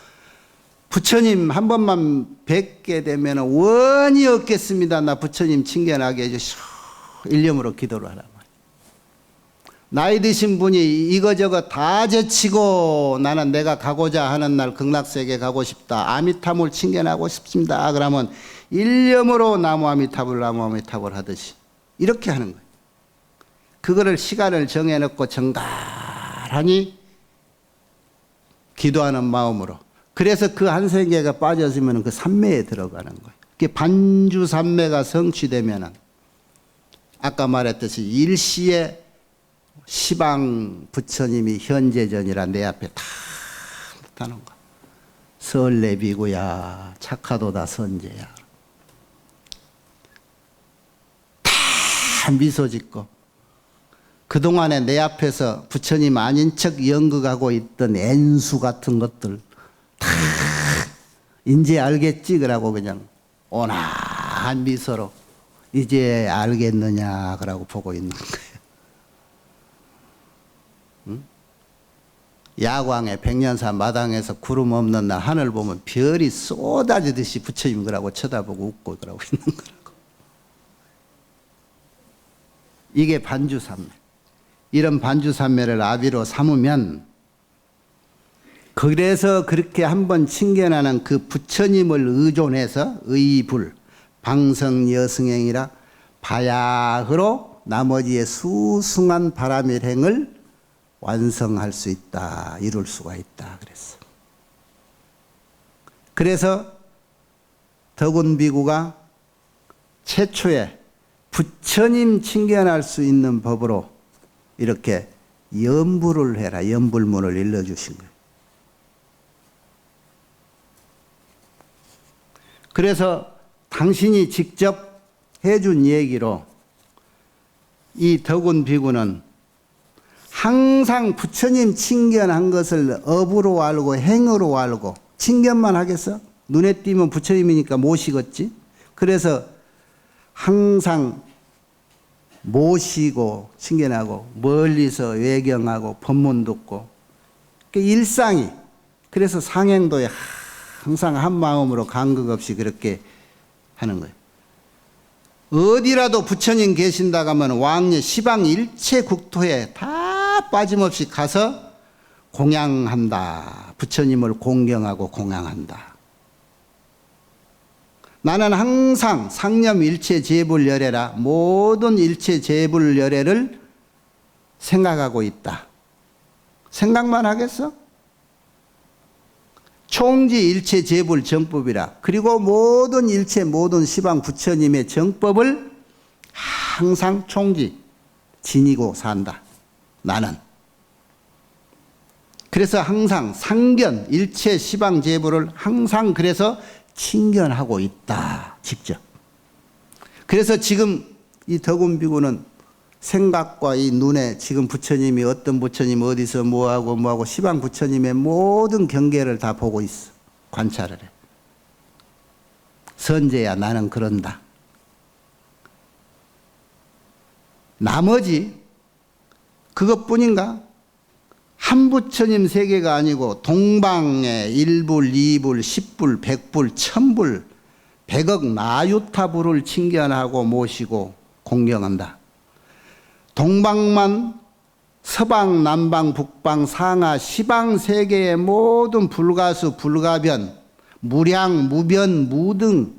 부처님 한 번만 뵙게 되면 원이 없겠습니다. 나 부처님 친견하게 해주시오. 일념으로 기도를 하라. 나이 드신 분이 이거저거 다 제치고 나는 내가 가고자 하는 날 극락세계 가고 싶다. 아미타불 친견하고 싶습니다. 그러면 일념으로 나무 아미타불 나무 아미타불 하듯이 이렇게 하는 거예요. 그거를 시간을 정해놓고 정갈하니 기도하는 마음으로. 그래서 그 한 세계가 빠져지면 그 삼매에 들어가는 거예요. 그게 반주삼매가 성취되면 아까 말했듯이 일시에 시방 부처님이 현재전이라 내 앞에 다 나타나는 거야. 설레비구야 착하도다 선제야. 다 미소 짓고 그동안에 내 앞에서 부처님 아닌 척 연극하고 있던 N수 같은 것들 다 이제 알겠지 그러고 그냥 온화한 미소로 이제 알겠느냐 그러고 보고 있는 거예요. 야광의 백년사 마당에서 구름 없는 날 하늘 보면 별이 쏟아지듯이 부처님 그러고 쳐다보고 웃고 그러고 있는 거라고. 이게 반주삼매. 이런 반주삼매를 아비로 삼으면 그래서 그렇게 한번 칭견하는 그 부처님을 의존해서 의불, 방성여승행이라 바야흐로 나머지의 수승한 바람일행을 완성할 수 있다. 이룰 수가 있다. 그랬어. 그래서 덕운비구가 최초에 부처님 칭견할 수 있는 법으로 이렇게 연불을 해라. 연불문을 일러주신 거예요. 그래서 당신이 직접 해준 얘기로 이 덕운비구는 항상 부처님 칭견한 것을 업으로 알고 행으로 알고 칭견만 하겠어? 눈에 띄면 부처님이니까 모시겠지? 그래서 항상 모시고 칭견하고 멀리서 외경하고 법문 듣고 일상이 그래서 상행도에 항상 한 마음으로 간극 없이 그렇게 하는 거예요. 어디라도 부처님 계신다고 하면 왕래 시방 일체 국토에 다 빠짐없이 가서 공양한다. 부처님을 공경하고 공양한다. 나는 항상 상념 일체 제불열애라 모든 일체 제불열애를 생각하고 있다. 생각만 하겠어? 총지 일체 제불 정법이라. 그리고 모든 일체 모든 시방 부처님의 정법을 항상 총지 지니고 산다. 나는. 그래서 항상 상견 일체 시방 제불을 항상 그래서 칭견하고 있다. 직접. 그래서 지금 이 덕운비구는 생각과 이 눈에 지금 부처님이 어떤 부처님 어디서 뭐하고 시방 부처님의 모든 경계를 다 보고 있어. 관찰을 해. 선제야 나는 그런다. 나머지 그것뿐인가? 한 부처님 세계가 아니고 동방에 1불, 2불, 10불, 100불, 1000불, 100억 나유타불을 칭견하고 모시고 공경한다. 동방만 서방, 남방, 북방, 상하, 시방 세계의 모든 불가수, 불가변, 무량, 무변, 무등,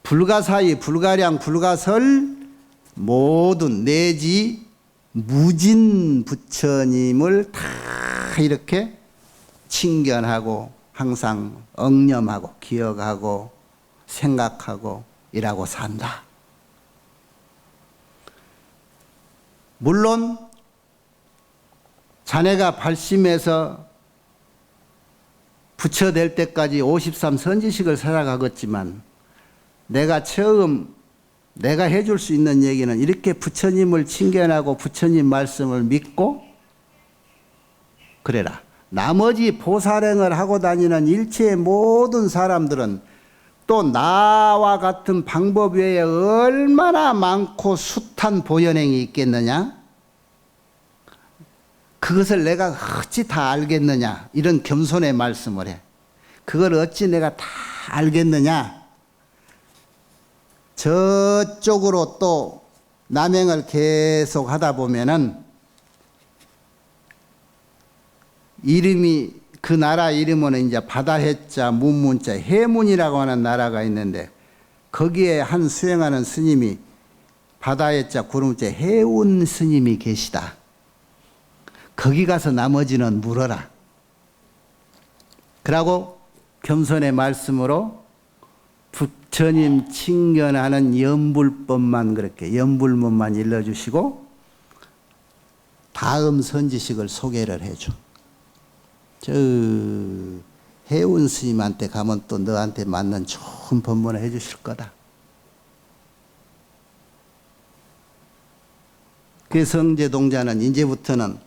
불가사의, 불가량, 불가설 모든 내지 무진 부처님을 다 이렇게 칭견하고 항상 억념하고 기억하고 생각하고 일하고 산다. 물론 자네가 발심해서 부처 될 때까지 53 선지식을 살아가겠지만 내가 해줄 수 있는 얘기는 이렇게 부처님을 칭견하고 부처님 말씀을 믿고 그래라. 나머지 보살행을 하고 다니는 일체의 모든 사람들은 또 나와 같은 방법 외에 얼마나 많고 숱한 보현행이 있겠느냐? 그것을 내가 어찌 다 알겠느냐? 이런 겸손의 말씀을 해. 그걸 어찌 내가 다 알겠느냐? 저쪽으로 또 남행을 계속 하다 보면은 이름이 그 나라 이름은 이제 바다해자 문문자 해문이라고 하는 나라가 있는데 거기에 한 수행하는 스님이 바다해자 구름자 해운 스님이 계시다. 거기 가서 나머지는 물어라. 그러고 겸손의 말씀으로 부처님 칭견하는 연불법만 그렇게 연불문만 일러주시고 다음 선지식을 소개를 해줘. 저 해운 스님한테 가면 또 너한테 맞는 좋은 법문을 해주실 거다. 그 성제동자는 이제부터는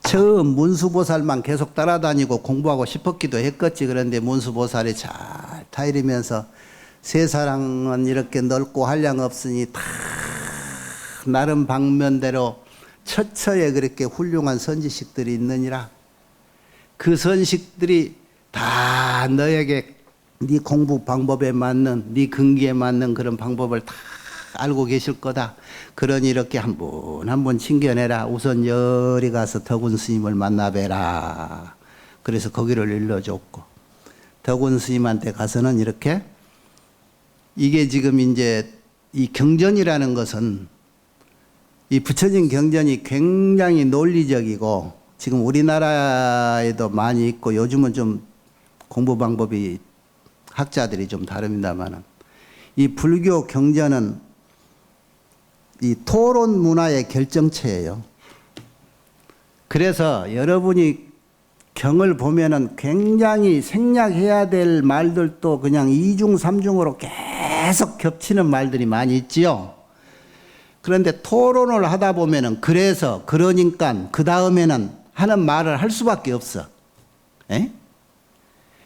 처음 문수보살만 계속 따라다니고 공부하고 싶었기도 했겠지. 그런데 문수보살이 잘 타이르면서 세상은 이렇게 넓고 한량 없으니 다 나름 방면대로 처처에 그렇게 훌륭한 선지식들이 있느니라. 그 선식들이 다 너에게 네 공부 방법에 맞는 네 근기에 맞는 그런 방법을 다 알고 계실 거다. 그러니 이렇게 한 분 한 분 칭견해라. 우선 열이 가서 덕운 스님을 만나뵈라. 그래서 거기를 일러줬고 덕운 스님한테 가서는 이렇게 이게 지금 이제 이 경전이라는 것은 이 부처님 경전이 굉장히 논리적이고 지금 우리나라에도 많이 있고 요즘은 좀 공부 방법이 학자들이 좀 다릅니다만은 이 불교 경전은 이 토론 문화의 결정체예요. 그래서 여러분이 경을 보면은 굉장히 생략해야 될 말들도 그냥 이중 삼중으로 계속 겹치는 말들이 많이 있지요. 그런데 토론을 하다 보면은 그래서 그러니까 그 다음에는 하는 말을 할 수밖에 없어. 에?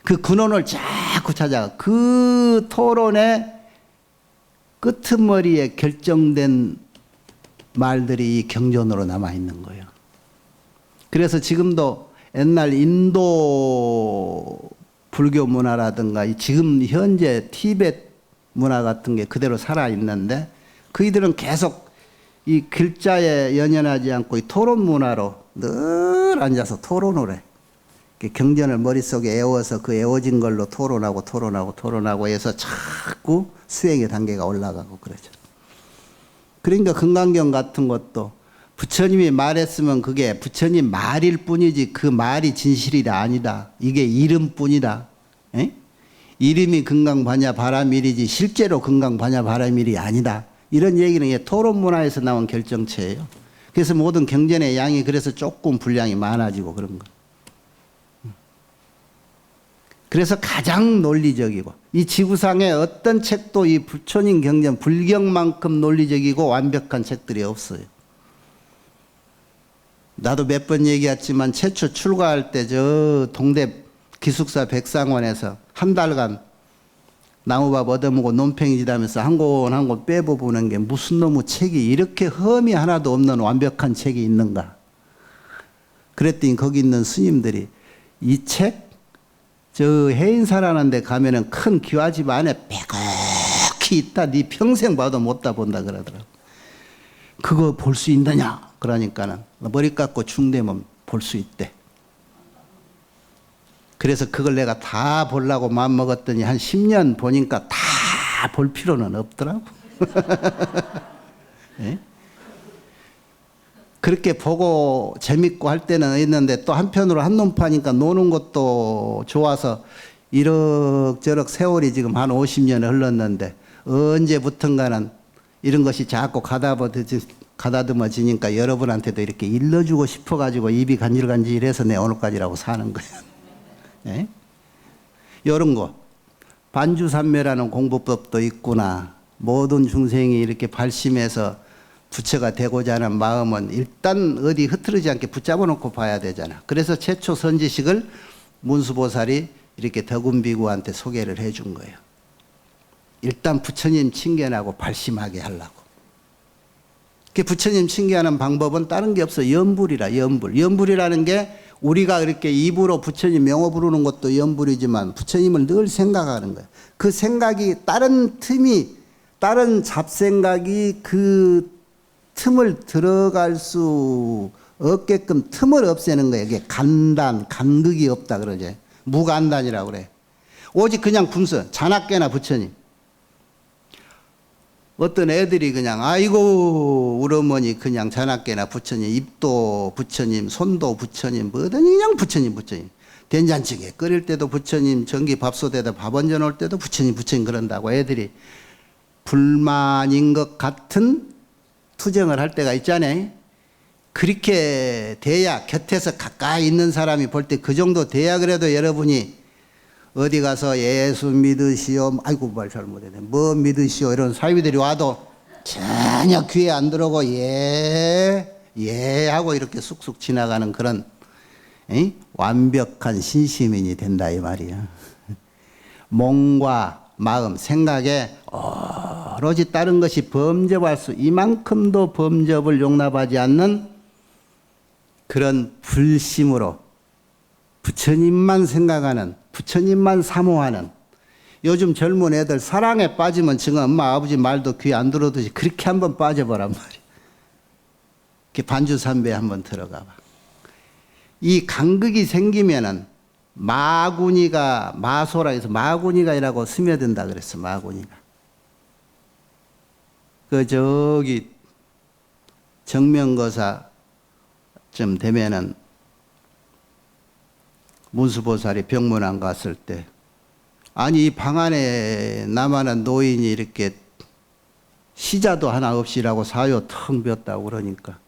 그 근원을 자꾸 찾아가. 그 토론의 끄트머리에 결정된 말들이 이 경전으로 남아 있는 거예요. 그래서 지금도 옛날 인도 불교 문화라든가 지금 현재 티베트 문화 같은 게 그대로 살아 있는데 그이들은 계속 이 글자에 연연하지 않고 이 토론 문화로 늘 앉아서 토론을 해. 경전을 머릿속에 애워서 그 애워진 걸로 토론하고 해서 자꾸 수행의 단계가 올라가고 그러죠. 그러니까 금강경 같은 것도 부처님이 말했으면 그게 부처님 말일 뿐이지 그 말이 진실이라 아니다. 이게 이름뿐이다. 에? 이름이 금강반야 바라밀이지 실제로 금강반야 바라밀이 아니다. 이런 얘기는 토론 문화에서 나온 결정체예요. 그래서 모든 경전의 양이 그래서 조금 분량이 많아지고 그런 거. 그래서 가장 논리적이고 이 지구상의 어떤 책도 이 부처님 경전 불경만큼 논리적이고 완벽한 책들이 없어요. 나도 몇 번 얘기했지만 최초 출가할 때 저 동대 기숙사 백상원에서 한 달간 나무밥 얻어먹고 논팽이지다면서 한 권 한 권 빼보는 게 무슨 놈의 책이 이렇게 흠이 하나도 없는 완벽한 책이 있는가. 그랬더니 거기 있는 스님들이 이 책, 저 해인사라는 데 가면은 큰 기와집 안에 빼곡히 있다. 네 평생 봐도 못 다 본다 그러더라고. 그거 볼 수 있느냐? 그러니까는 머리 깎고 중되면 볼 수 있대. 그래서 그걸 내가 다 보려고 마음먹었더니 한 10년 보니까 다 볼 필요는 없더라고. 예? 그렇게 보고 재밌고 할 때는 있는데 또 한편으로 한눈 파니까 노는 것도 좋아서 이럭저럭 세월이 지금 한 50년을 흘렀는데 언제부턴가는 이런 것이 자꾸 가다듬어지니까 여러분한테도 이렇게 일러주고 싶어가지고 입이 간질간질해서 내 오늘까지라고 사는 거예요. 예? 이런 거 반주산매라는 공부법도 있구나. 모든 중생이 이렇게 발심해서 부처가 되고자 하는 마음은 일단 어디 흐트러지지 않게 붙잡아 놓고 봐야 되잖아. 그래서 최초 선지식을 문수보살이 이렇게 덕운비구한테 소개를 해준 거예요. 일단 부처님 칭견하고 발심하게 하려고. 부처님 칭견하는 방법은 다른 게 없어. 연불이라, 연불. 연불이라는 게 우리가 이렇게 입으로 부처님 명호 부르는 것도 연불이지만 부처님을 늘 생각하는 거예요. 그 생각이 다른 잡생각이 그 틈을 들어갈 수 없게끔 틈을 없애는 거예요. 이게 간극이 없다 그러죠. 무간단이라고 그래. 오직 그냥 분서, 자나깨나 부처님. 어떤 애들이 그냥 아이고 우리 어머니 그냥 자나깨나 부처님, 입도 부처님, 손도 부처님, 뭐든 그냥 부처님. 된장찌개 끓일 때도 부처님, 전기 밥솥에다 밥 얹어 놓을 때도 부처님 그런다고 애들이 불만인 것 같은 투정을 할 때가 있잖아요. 그렇게 돼야 곁에서 가까이 있는 사람이 볼 때 그 정도 돼야 그래도 여러분이 어디 가서 예수 믿으시오, 아이고 말 잘못했네, 뭐 믿으시오 이런 사위들이 와도 전혀 귀에 안 들어오고 예 하고 이렇게 쑥쑥 지나가는 그런 완벽한 신시민이 된다 이 말이야. 몸과 마음, 생각에 오로지 다른 것이 범접할 수 이만큼도 범접을 용납하지 않는 그런 불심으로 부처님만 생각하는, 부처님만 사모하는, 요즘 젊은 애들 사랑에 빠지면 지금 엄마 아버지 말도 귀에 안 들어오듯이 그렇게 한번 빠져보란 말이야. 이렇게 반주삼배에 한번 들어가 봐. 이 간극이 생기면은 마구니가, 마소라 해서 마구니가이라고 스며든다 그랬어. 마구니가. 저기 정명거사쯤 되면은 문수보살이 병문안 갔을 때, 아니 이 방 안에 나만한 노인이 이렇게 시자도 하나 없이라고 사요 텅 비었다고 그러니까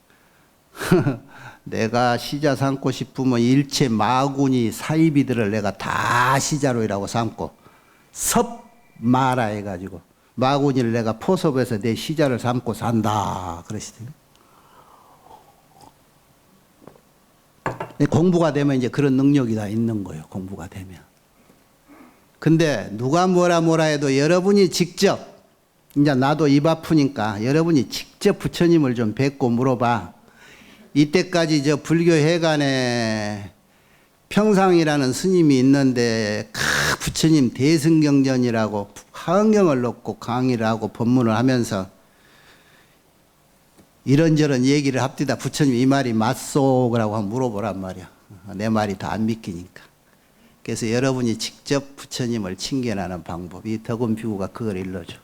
내가 시자 삼고 싶으면 일체 마구니 사이비들을 내가 다 시자로이라고 삼고 섭마라 해가지고 마구니를 내가 포섭해서 내 시자를 삼고 산다 그러시더니, 공부가 되면 이제 그런 능력이 다 있는 거예요. 공부가 되면. 근데 누가 뭐라 해도 여러분이 직접, 이제 나도 입 아프니까 여러분이 직접 부처님을 좀 뵙고 물어봐. 이때까지 저 불교회관에 평상이라는 스님이 있는데 부처님 대승경전이라고 화엄경을 놓고 강의를 하고 법문을 하면서 이런저런 얘기를 합디다 부처님 이 말이 맞소라고 한번 물어보란 말이야. 내 말이 다 안 믿기니까. 그래서 여러분이 직접 부처님을 칭견하는 방법, 이 덕운비구가 그걸 일러줘.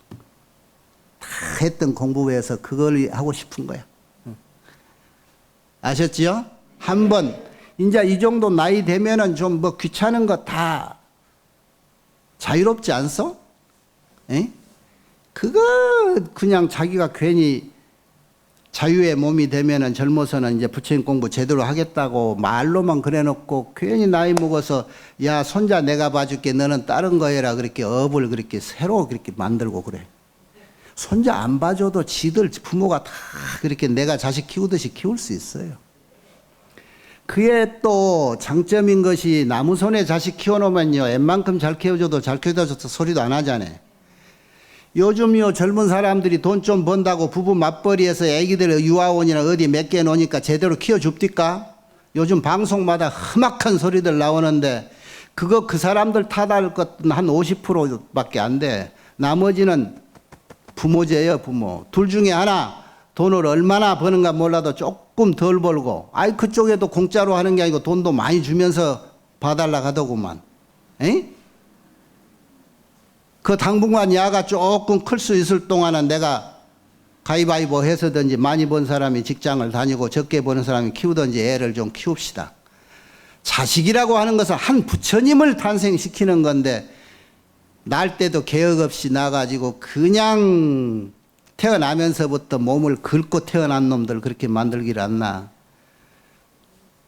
다 했던 공부에서 그걸 하고 싶은 거야. 아셨지요? 한번 이제 이 정도 나이 되면은 좀 뭐 귀찮은 거 다 자유롭지 않소? 에? 그거 그냥 자기가 괜히 자유의 몸이 되면은 젊어서는 이제 부처님 공부 제대로 하겠다고 말로만 그래놓고 괜히 나이 먹어서 야 손자 내가 봐줄게 너는 다른 거 해라 그렇게 업을 그렇게 새로 그렇게 만들고 그래. 손자 안 봐줘도 지들 부모가 다 그렇게 내가 자식 키우듯이 키울 수 있어요. 그에 또 장점인 것이 나무손에 자식 키워놓으면요, 웬만큼 잘 키워줘도 잘 키워줘서 소리도 안 하잖아요. 요즘 젊은 사람들이 돈 좀 번다고 부부 맞벌이해서 애기들 유아원이나 어디 몇 개 놓으니까 제대로 키워줍니까? 요즘 방송마다 험악한 소리들 나오는데 그거 그 사람들 탓할 것은 한 50%밖에 안 돼. 나머지는 부모제예요, 부모. 둘 중에 하나 돈을 얼마나 버는가 몰라도 조금 덜 벌고, 아이 그쪽에도 공짜로 하는 게 아니고 돈도 많이 주면서 봐달라 하더구만. 에이? 그 당분간 야가 조금 클 수 있을 동안은 내가 가위바위보 해서든지 많이 번 사람이 직장을 다니고 적게 버는 사람이 키우든지 애를 좀 키웁시다. 자식이라고 하는 것은 한 부처님을 탄생시키는 건데 날 때도 개혁 없이 나가지고 그냥 태어나면서부터 몸을 긁고 태어난 놈들 그렇게 만들기를 않나.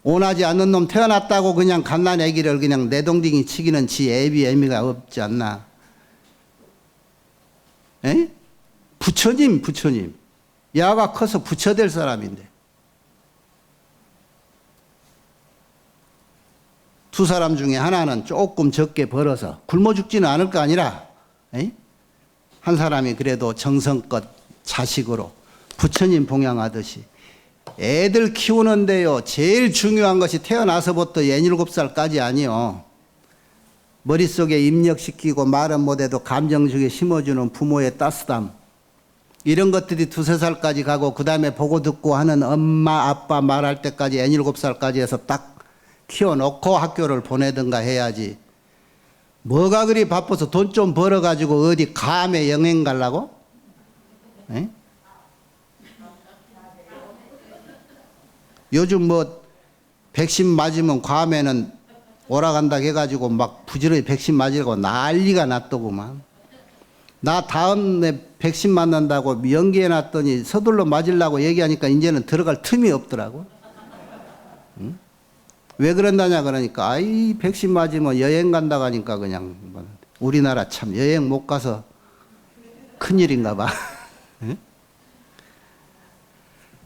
원하지 않는 놈 태어났다고 그냥 갓난 애기를 그냥 내동댕이 치기는 지 애비 애미가 없지 않나. 에? 부처님. 야가 커서 부처 될 사람인데. 두 사람 중에 하나는 조금 적게 벌어서 굶어 죽지는 않을 거 아니라, 에이? 한 사람이 그래도 정성껏 자식으로 부처님 봉양하듯이 애들 키우는데요, 제일 중요한 것이 태어나서부터 67살까지 아니요. 머릿속에 입력시키고 말은 못해도 감정적에 심어주는 부모의 따스함, 이런 것들이 2~3살까지 가고 그 다음에 보고 듣고 하는 엄마 아빠 말할 때까지 67살까지 해서 딱 키워놓고 학교를 보내든가 해야지. 뭐가 그리 바빠서 돈 좀 벌어가지고 어디 감에 여행 가려고? 에? 요즘 백신 맞으면 괌에는 오라간다 해가지고 막 부지런히 백신 맞으려고 난리가 났더구만. 나 다음에 백신 맞는다고 연기해놨더니 서둘러 맞으려고 얘기하니까 이제는 들어갈 틈이 없더라고. 응? 왜 그런다냐 그러니까 아이 백신 맞으면 여행 간다고 하니까 그냥 우리나라 참 여행 못 가서 큰일인가 봐. 응?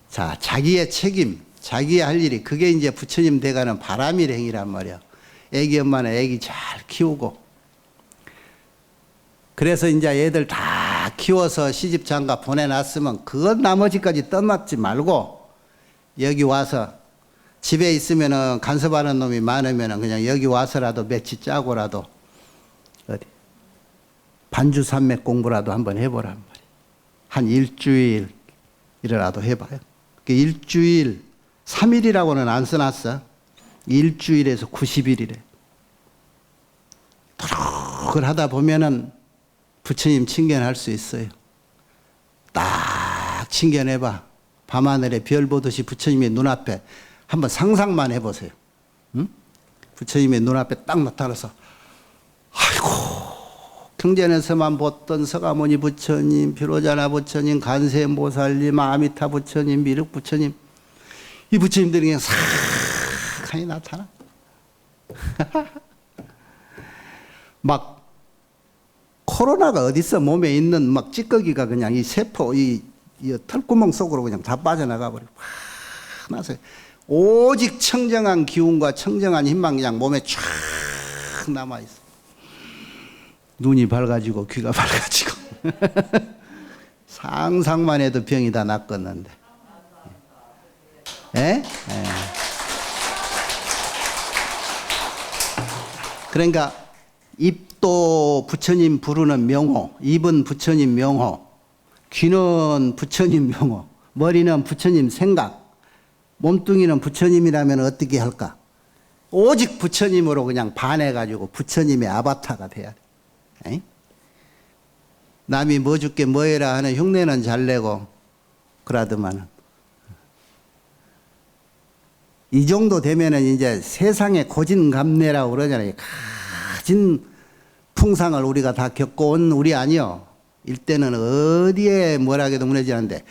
자, 자기의 책임, 자기의 할 일이 그게 이제 부처님 돼가는 바람일 행위란 말이야. 애기 엄마는 애기 잘 키우고. 그래서 이제 애들 다 키워서 시집 장가 보내놨으면 그것 나머지까지 떠맡지 말고 여기 와서 집에 있으면은 간섭하는 놈이 많으면은 그냥 여기 와서라도 며칠 짜고라도 어디 반주 산맥 공부라도 한번 해보란 말이야. 한 일주일이라도 해봐요. 그 일주일 3일이라고는 안 써놨어. 일주일에서 90일이래. 도록을 하다 보면은 부처님 칭견할 수 있어요. 딱 칭견해봐. 밤하늘에 별 보듯이 부처님의 눈앞에 한번 상상만 해보세요. 응? 부처님의 눈앞에 딱 나타나서 아이고 경전에서만 봤던 서가모니 부처님, 비로자나 부처님, 간세음보살님, 아미타 부처님, 미륵 부처님, 이 부처님들이 그냥 싹하니 나타나. 막 코로나가 어딨어 몸에 있는 막 찌꺼기가 그냥 이 세포 이 털구멍 속으로 그냥 다 빠져나가 버리고 확 나서 오직 청정한 기운과 청정한 힘만 그냥 몸에 쫙 남아 있어. 눈이 밝아지고 귀가 밝아지고 상상만 해도 병이 다 낫겠는데. 에? 그러니까 입도 부처님 부르는 명호, 입은 부처님 명호, 귀는 부처님 명호, 머리는 부처님 생각, 몸뚱이는 부처님이라면 어떻게 할까? 오직 부처님으로 그냥 반해가지고 부처님의 아바타가 돼야 돼. 에이? 남이 뭐 줄게 뭐 해라 하는 흉내는 잘 내고 그러더만은 이 정도 되면은 이제 세상의 고진감래라고 그러잖아요. 가진 풍상을 우리가 다 겪어온 우리 아니요. 일때는 어디에 뭐라 해도 무너지지 않는데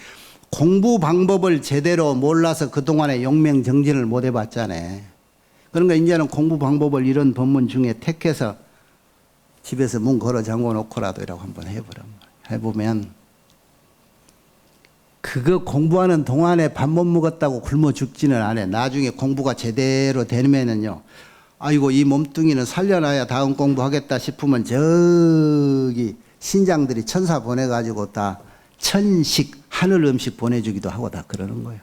공부 방법을 제대로 몰라서 그동안에 용맹정진을 못 해봤잖아요. 그러니까 이제는 공부 방법을 이런 법문 중에 택해서 집에서 문 걸어 잠궈 놓고라도 이라고 한번 해보면 그거 공부하는 동안에 밥 못 먹었다고 굶어 죽지는 않아. 나중에 공부가 제대로 되면은요. 아이고 이 몸뚱이는 살려놔야 다음 공부하겠다 싶으면 저기 신장들이 천사 보내가지고 다 천식 하늘 음식 보내주기도 하고 다 그러는 거예요.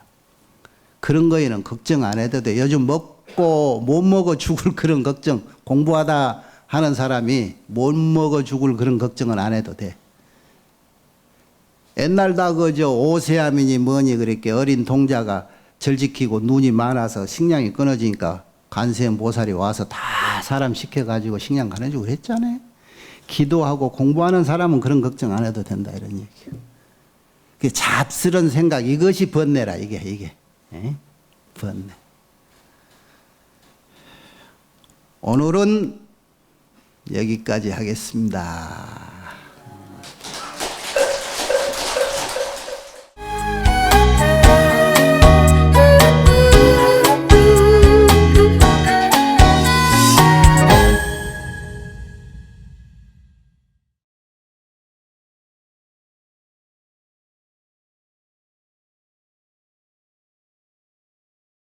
그런 거에는 걱정 안 해도 돼. 요즘 먹고 못 먹어 죽을 그런 걱정, 공부하다 하는 사람이 못 먹어 죽을 그런 걱정은 안 해도 돼. 옛날 다 그저 오세아민이 뭐니 그렇게 어린 동자가 절 지키고 눈이 많아서 식량이 끊어지니까 관세음 보살이 와서 다 사람 시켜가지고 식량 가내주고 그랬잖아요. 기도하고 공부하는 사람은 그런 걱정 안 해도 된다 이런 얘기예요. 그 잡스런 생각, 이것이 번뇌라 이게 번뇌. 오늘은 여기까지 하겠습니다.